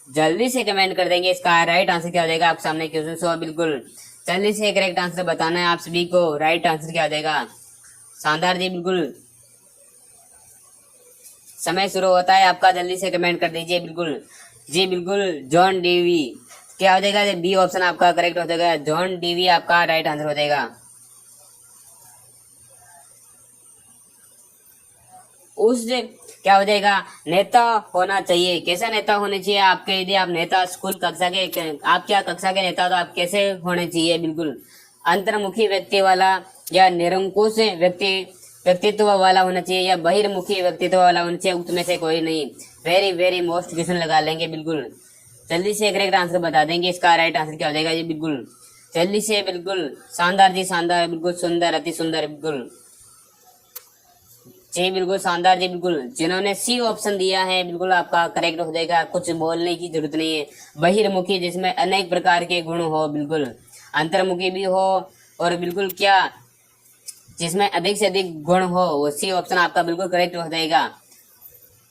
जल्दी से कमेंट कर देंगे, इसका राइट आंसर क्या हो जाएगा? आप सामने क्वेश्चन बिल्कुल जल्दी से करेक्ट आंसर बताना है आप सभी को। राइट आंसर क्या हो जाएगा? शानदार जी, बिल्कुल समय शुरू होता है आपका। जल्दी से कमेंट कर दीजिए, बिल्कुल जी, बिल्कुल जॉन डीवी। क्या हो जाएगा? बी ऑप्शन आपका करेक्ट हो जाएगा। जॉन डीवी आपका राइट आंसर हो जाएगा। उस क्या हो जाएगा? नेता होना चाहिए। कैसा नेता होने चाहिए आपके? यदि आप नेता स्कूल कक्षा के, आप क्या कक्षा के नेता, तो आप कैसे होने चाहिए? बिल्कुल अंतर्मुखी व्यक्ति वाला या निरंकुश व्यक्तित्व वाला होना चाहिए या बहिर्मुखी व्यक्तित्व वाला होना चाहिए। उक्त में से कोई नहीं। वेरी वेरी मोस्ट क्वेश्चन लगा लेंगे, बिल्कुल जल्दी से करेक्ट आंसर बता देंगे। इसका राइट आंसर क्या हो जाएगा? ये बिल्कुल जल्दी से, बिल्कुल शानदार जी, शानदार, बिल्कुल सुंदर, अति सुंदर, बिल्कुल जी, बिल्कुल शानदार जी, बिल्कुल जिन्होंने सी ऑप्शन दिया है बिल्कुल आपका करेक्ट हो जाएगा। कुछ बोलने की जरूरत नहीं है। बहिर्मुखी जिसमें अनेक प्रकार के गुण हो, बिल्कुल अंतर्मुखी भी हो और बिल्कुल क्या जिसमें अधिक से अधिक गुण हो, वो सी ऑप्शन आपका बिल्कुल करेक्ट हो जाएगा।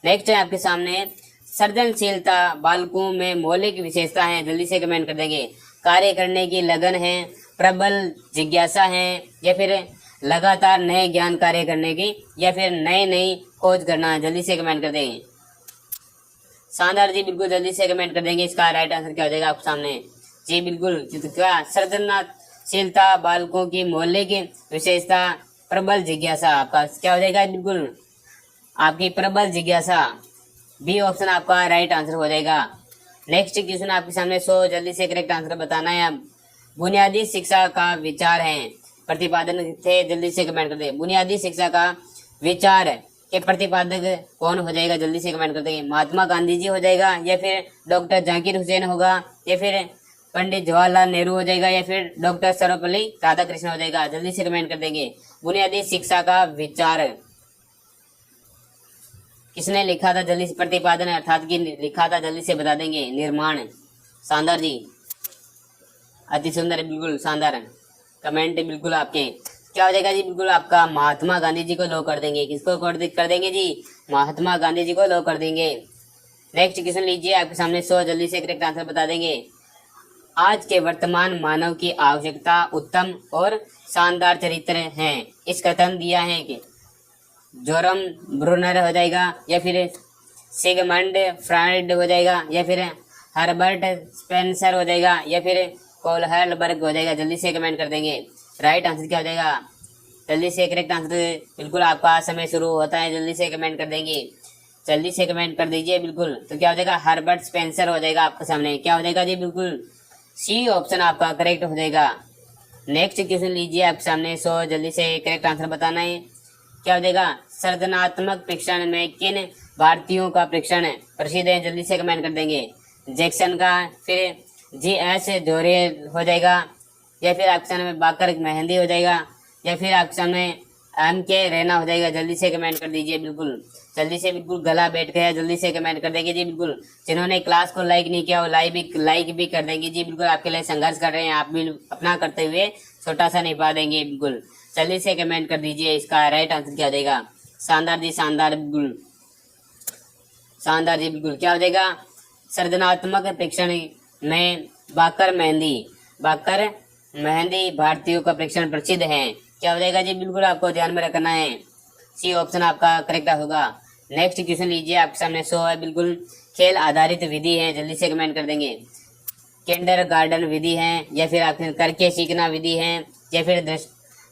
नेक्स्ट है आपके सामने, सृजनशीलता बालकों में मौलिक विशेषता है। जल्दी से कमेंट कर देंगे। कार्य करने की लगन है, प्रबल जिज्ञासा है या फिर लगातार नए ज्ञान कार्य करने की या फिर नई नई खोज करना। जल्दी से कमेंट कर देंगे। शानदार जी, बिल्कुल जल्दी से कमेंट कर देंगे। इसका राइट आंसर क्या हो जाएगा आपके सामने? जी, बिल्कुल क्या? सृजनशीलता बालकों की मौलिक विशेषता, प्रबल जिज्ञासा। आपका क्या हो जाएगा? बिल्कुल आपकी प्रबल जिज्ञासा, बी ऑप्शन आपका राइट आंसर हो जाएगा। नेक्स्ट क्वेश्चन आपके सामने। जल्दी से करेक्ट आंसर बताना है। अब बुनियादी शिक्षा का विचार है, प्रतिपादन थे। जल्दी से कमेंट कर दे। बुनियादी शिक्षा का विचार के प्रतिपादक कौन हो जाएगा? जल्दी से कमेंट कर देंगे। महात्मा गांधी जी हो जाएगा या फिर डॉक्टर जाकिर हुसैन होगा या फिर पंडित जवाहरलाल नेहरू हो जाएगा या फिर डॉक्टर सर्वपल्ली राधाकृष्ण हो जाएगा। जल्दी से कमेंट कर देंगे। बुनियादी शिक्षा का विचार किसने लिखा था? जल्दी से प्रतिपादन अर्थात की लिखा था, जल्दी से बता देंगे। निर्माण। शानदार जी, अति सुंदर, बिल्कुल शानदार कमेंट बिल्कुल आपके। क्या हो जाएगा जी? बिल्कुल आपका महात्मा गांधी जी को लो कर देंगे। किसको कर देंगे जी? महात्मा गांधी जी को लो कर देंगे। नेक्स्ट क्वेश्चन लीजिए आपके सामने। जल्दी से करेक्ट आंसर बता देंगे। आज के वर्तमान मानव की आवश्यकता उत्तम और शानदार चरित्र है। इस कथन दिया है कि जोरम ब्रूनर हो जाएगा या फिर सिगमंड फ्राइड हो जाएगा या फिर हर्बर्ट स्पेंसर हो जाएगा या फिर कोलहलबर्ग हो जाएगा। जल्दी से कमेंट कर देंगे। राइट आंसर क्या हो जाएगा? जल्दी से करेक्ट आंसर, बिल्कुल आपका समय शुरू होता है। जल्दी से कमेंट कर देंगे, जल्दी से कमेंट कर दीजिए। बिल्कुल तो क्या हो जाएगा? हर्बर्ट स्पेंसर हो जाएगा आपके सामने। क्या हो जाएगा जी? बिल्कुल सी ऑप्शन आपका करेक्ट हो जाएगा। नेक्स्ट क्वेश्चन लीजिए आपके सामने। जल्दी से करेक्ट आंसर बताना है। क्या हो जाएगा? सृजनात्मक परीक्षण में किन भारतीयों का परीक्षण प्रसिद्ध है? जल्दी से कमेंट कर देंगे। जैक्सन का, फिर जी.एस. जोरे हो जाएगा या फिर आपके सामने बाकर मेहंदी हो जाएगा या फिर आपके सामने M.K. रैना हो जाएगा। जल्दी से कमेंट कर दीजिए। बिल्कुल जल्दी से, बिल्कुल गला बैठ गया। जल्दी से कमेंट कर देंगे जी। बिल्कुल जिन्होंने क्लास को लाइक नहीं किया वो लाइक भी कर देंगे जी। बिल्कुल आपके लिए संघर्ष कर रहे हैं, आप भी अपना करते हुए छोटा सा निभा देंगे। बिल्कुल जल्दी से कमेंट कर दीजिए, इसका राइट आंसर क्या हो जाएगा। शानदार जी शानदार, बिल्कुल शानदार जी, बिल्कुल क्या हो जाएगा। सृजनात्मक प्रेक्षण में बाकर मेहंदी भारतीयों का प्रेक्षण प्रसिद्ध है, क्या हो जाएगा जी। बिल्कुल आपको ध्यान में रखना है, सी ऑप्शन आपका करेक्ट होगा। नेक्स्ट क्वेश्चन लीजिए, आपके सामने शो है, बिल्कुल खेल आधारित विधि है, जल्दी से कमेंट कर देंगे। किंडर गार्डन विधि है, या फिर आपके करके सीखना विधि है, या फिर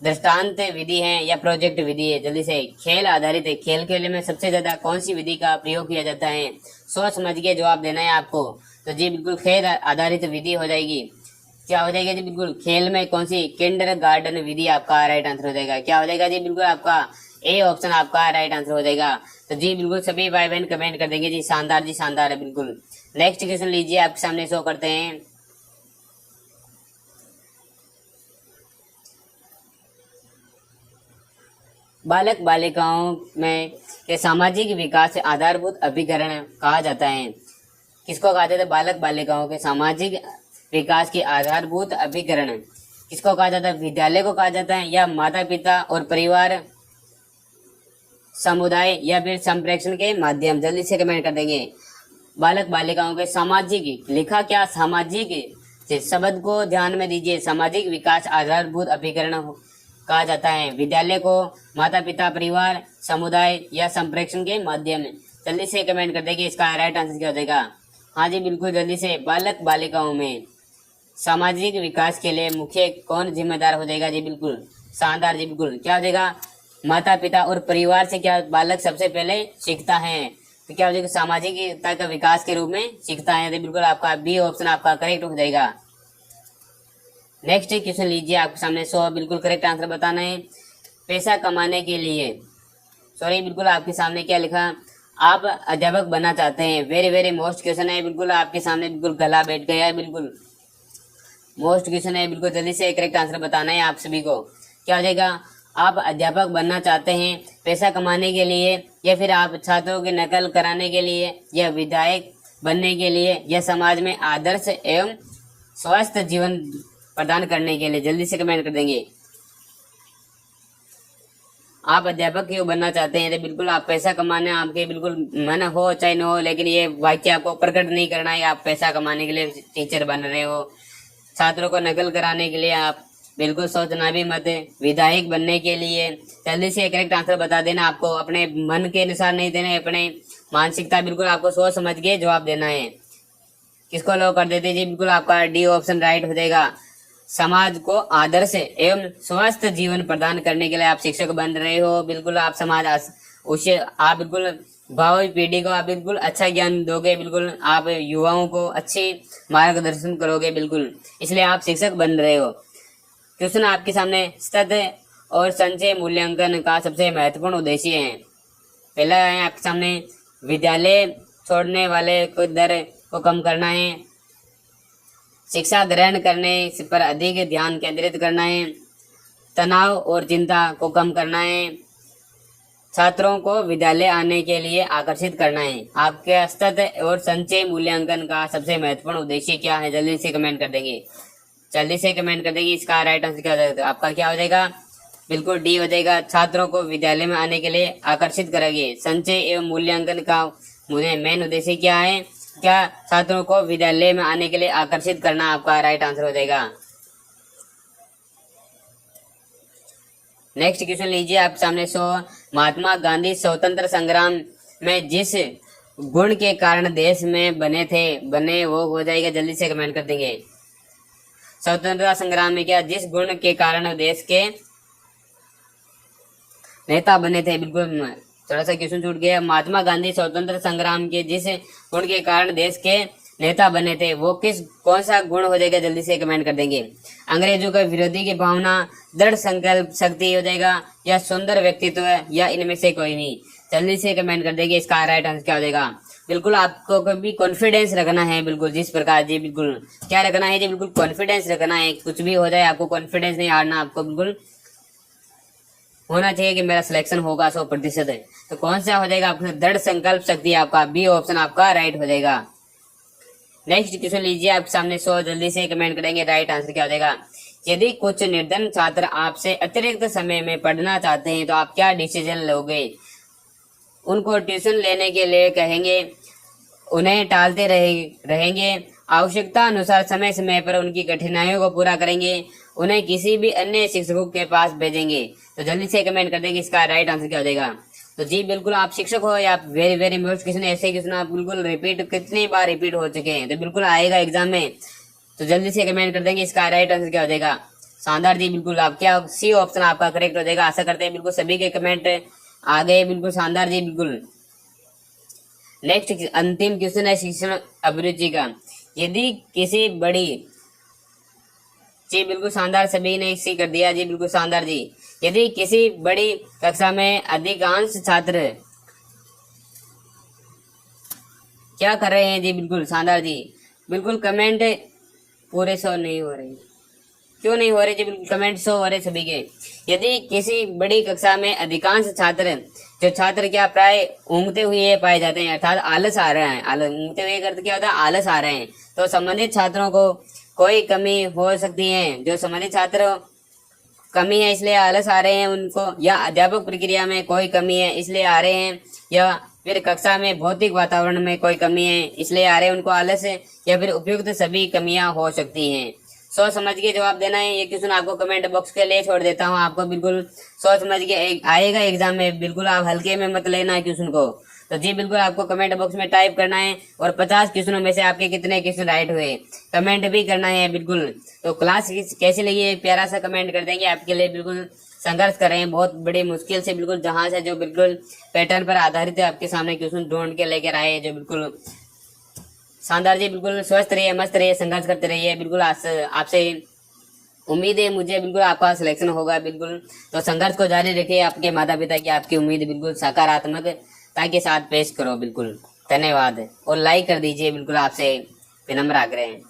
दृष्टांत विधि है, या प्रोजेक्ट विधि है। जल्दी से खेल आधारित है, खेल खेलने में सबसे ज्यादा कौन सी विधि का प्रयोग किया जाता है, सोच समझ के जवाब देना है आपको। तो जी बिल्कुल खेल आधारित विधि हो जाएगी, क्या हो जाएगा जी। बिल्कुल खेल में कौन सी, किंडर गार्डन विधि आपका राइट आंसर हो जाएगा, क्या हो जाएगा जी। बिल्कुल आपका ए ऑप्शन आपका राइट आंसर हो जाएगा। तो जी बिल्कुल सभी भाई बहन कमेंट कर देंगे जी शानदार है, बिल्कुल। नेक्स्ट क्वेश्चन लीजिए, आपके सामने शो करते हैं। बालक बालिकाओं में के सामाजिक विकास से आधारभूत अभिकरण कहा जाता है, किसको कहा जाता है। बालक बालिकाओं के सामाजिक विकास के आधारभूत अभिकरण किसको कहा जाता है, विद्यालय को कहा जाता है, या माता पिता और परिवार, समुदाय, या फिर संप्रेषण के माध्यम। जल्दी से कमेंट कर देंगे। बालक बालिकाओं के सामाजिक, लिखा क्या सामाजिक, शब्द को ध्यान में दीजिए। सामाजिक विकास आधारभूत अभिकरण कहा जाता है विद्यालय को, माता पिता, परिवार, समुदाय, या संप्रेषण के माध्यम। जल्दी से कमेंट कर देंगे, इसका राइट आंसर क्या हो जाएगा। हाँ जी बिल्कुल, जल्दी से। बालक बालिकाओं में सामाजिक विकास के लिए मुख्य कौन जिम्मेदार हो जाएगा जी। बिल्कुल शानदार जी, बिल्कुल क्या हो जाएगा। माता पिता और परिवार से क्या बालक सबसे पहले सीखता है, तो क्या हो जाएगा, सामाजिकता का विकास के रूप में सीखता है। तो बिल्कुल आपका बी ऑप्शन आपका करेक्ट हो जाएगा। नेक्स्ट क्वेश्चन लीजिए, आपके सामने बिल्कुल करेक्ट आंसर बताना है। पैसा कमाने के लिए, बिल्कुल आपके सामने क्या लिखा, आप अध्यापक बनना चाहते हैं। वेरी मोस्ट क्वेश्चन है, बिल्कुल आपके सामने बिल्कुल गला बैठ गया है, बिल्कुल मोस्ट क्वेश्चन है, बिल्कुल जल्दी से करेक्ट आंसर बताना है आप सभी को। क्या हो जाएगा, आप अध्यापक बनना चाहते हैं पैसा कमाने के लिए, या फिर आप छात्रों की नकल कराने के लिए, या विधायक बनने के लिए, या समाज में आदर्श एवं स्वस्थ जीवन प्रदान करने के लिए। जल्दी से कमेंट कर देंगे। आप अध्यापक क्यों बनना चाहते हैं, तो बिल्कुल आप पैसा कमाने आपके बिल्कुल मन हो चाहे न हो, लेकिन ये वाक्य आपको प्रकट नहीं करना है। आप पैसा कमाने के लिए टीचर बन रहे हो, छात्रों को नकल कराने के लिए आप बिल्कुल सोचना भी मत, विधायक बनने के लिए। जल्दी से करेक्ट आंसर बता देना, आपको अपने मन के अनुसार नहीं देना है, अपने मानसिकता बिल्कुल आपको सोच समझ के जवाब देना है। किसको लो कर देते जी, बिल्कुल आपका डी ऑप्शन राइट हो जाएगा। समाज को आदर्श एवं स्वस्थ जीवन प्रदान करने के लिए आप शिक्षक बन रहे हो। बिल्कुल आप समाज उसे आप बिल्कुल भावी पीढ़ी को आप बिल्कुल अच्छा ज्ञान दोगे, बिल्कुल आप युवाओं को अच्छी मार्गदर्शन करोगे, बिल्कुल इसलिए आप शिक्षक बन रहे हो। क्वेश्चन आपके सामने, सतत और संचय मूल्यांकन का सबसे महत्वपूर्ण उद्देश्य है। पहला है आपके सामने, विद्यालय छोड़ने वाले को दर को कम करना है, शिक्षा ग्रहण करने पर अधिक ध्यान केंद्रित करना है, तनाव और चिंता को कम करना है, छात्रों को विद्यालय आने के लिए आकर्षित करना है। आपके सतत और संचय मूल्यांकन का सबसे महत्वपूर्ण उद्देश्य क्या है, जल्दी से कमेंट कर देंगे। जल्दी से कमेंट कर देंगे, इसका राइट आंसर क्या हो जाएगा। आपका क्या हो जाएगा, बिल्कुल डी हो जाएगा। छात्रों को विद्यालय में आने के लिए आकर्षित करेंगे। संचय एवं मूल्यांकन का मेन उद्देश्य क्या है, क्या छात्रों को विद्यालय में आने के लिए आकर्षित करना, आपका राइट आंसर हो जाएगा। नेक्स्ट क्वेश्चन लीजिए, आप सामने महात्मा गांधी स्वतंत्र संग्राम में जिस गुण के कारण देश में बने वो हो जाएगा। जल्दी से कमेंट कर देंगे। स्वतंत्रता संग्राम में क्या जिस गुण के कारण देश के नेता बने थे, बिल्कुल थोड़ा सा क्वेश्चन छूट गया। महात्मा गांधी स्वतंत्र संग्राम के जिस गुण के कारण देश के नेता बने थे वो कौन सा गुण हो जाएगा, जल्दी से कमेंट कर देंगे। अंग्रेजों का विरोधी की भावना, दृढ़ संकल्प शक्ति हो जाएगा, या सुंदर व्यक्तित्व, या इनमें से कोई नहीं। जल्दी से कमेंट कर देंगे, इसका राइट आंसर क्या हो जाएगा। बिल्कुल आपको कभी कॉन्फिडेंस रखना है, बिल्कुल जिस प्रकार जी बिल्कुल क्या रखना है जी, बिल्कुल कॉन्फिडेंस रखना है। कुछ भी हो जाए आपको कॉन्फिडेंस नहीं हारना, आपको बिल्कुल होना चाहिए कि मेरा सिलेक्शन होगा 100% है। तो कौन सा हो जाएगा आपका, दृढ़ संकल्प शक्ति, आपका बी ऑप्शन आपका राइट हो जाएगा। नेक्स्ट क्वेश्चन लीजिए, आपके सामने जल्दी से कमेंट करेंगे, राइट आंसर क्या हो जाएगा। यदि कुछ निर्धन छात्र आपसे अतिरिक्त समय में पढ़ना चाहते हैं तो आप क्या डिसीजन लोगे? उनको ट्यूशन लेने के लिए कहेंगे, उन्हें टालते रहेंगे, आवश्यकता अनुसार समय समय पर उनकी कठिनाइयों को पूरा करेंगे, उन्हें किसी भी अन्य शिक्षकों के पास भेजेंगे? तो जल्दी से कमेंट कर देंगे इसका राइट आंसर क्या हो जाएगा। तो जी बिल्कुल, आप शिक्षक हो या आप वेरी वेरी मोस्ट क्वेश्चन ऐसे क्वेश्चन आप बिल्कुल रिपीट कितनी बार रिपीट हो चुके हैं, तो बिल्कुल आएगा एग्जाम में। तो जल्दी से कमेंट कर देंगे इसका राइट आंसर क्या हो जाएगा। शानदार जी, बिल्कुल आप क्या सी ऑप्शन आपका करेक्ट हो जाएगा। आशा करते हैं बिल्कुल सभी के कमेंट आ गए, बिल्कुल शानदार जी बिल्कुल। नेक्स्ट अंतिम क्वेश्चन है शिक्षण अभिरुचि का। यदि किसी बड़ी, जी बिल्कुल शानदार, सभी ने सी कर दिया जी, बिल्कुल शानदार जी। यदि किसी बड़ी कक्षा में अधिकांश छात्र क्या कर रहे हैं? जी बिल्कुल शानदार जी, बिल्कुल कमेंट पूरे शो नहीं हो रहे, क्यों नहीं हो रहे जी? बिल्कुल कमेंट शो हो रहे सभी के। यदि किसी बड़ी कक्षा में अधिकांश छात्र, जो छात्र क्या प्राय ऊँघते हुए पाए जाते हैं, अर्थात आलस आ रहा है, ऊँघते हुए करते क्या होता है, आलस आ रहे हैं, तो संबंधित छात्रों को कोई कमी हो सकती है। जो संबंधित छात्र कमी है इसलिए आलस आ रहे हैं उनको, या अध्यापक प्रक्रिया में कोई कमी है इसलिए आ रहे हैं, या फिर कक्षा में भौतिक वातावरण में कोई कमी है इसलिए आ रहे हैं उनको आलस है, या फिर उपयुक्त सभी कमियां हो सकती हैं। सोच समझ के जवाब देना है। ये क्वेश्चन आपको कमेंट बॉक्स के लिए छोड़ देता हूँ, आपको बिल्कुल सोच समझ के आएगा एग्जाम में, बिल्कुल आप हल्के में मत लेना है क्वेश्चन को। तो जी बिल्कुल आपको कमेंट बॉक्स में टाइप करना है, और 50 क्वेश्चनों में से आपके कितने क्वेश्चन राइट हुए कमेंट भी करना है बिल्कुल। तो क्लास कैसी लगी है प्यारा सा कमेंट कर देंगे, आपके लिए बिल्कुल संघर्ष कर रहे हैं बहुत बड़ी मुश्किल से, बिल्कुल जहां से जो बिल्कुल पैटर्न पर आधारित है आपके सामने क्वेश्चन ढूंढ के लेकर आए, जो बिल्कुल शानदार जी। बिल्कुल स्वस्थ रहिए, मस्त रहिए, संघर्ष करते रहिए। बिल्कुल आपसे उम्मीद है मुझे बिल्कुल आपका सिलेक्शन होगा बिल्कुल। तो संघर्ष को जारी रखिए, आपके माता पिता की आपकी उम्मीद बिल्कुल सकारात्मक ताकि साथ पेश करो बिल्कुल। धन्यवाद, और लाइक कर दीजिए बिल्कुल, आपसे विनम्र आग्रह है।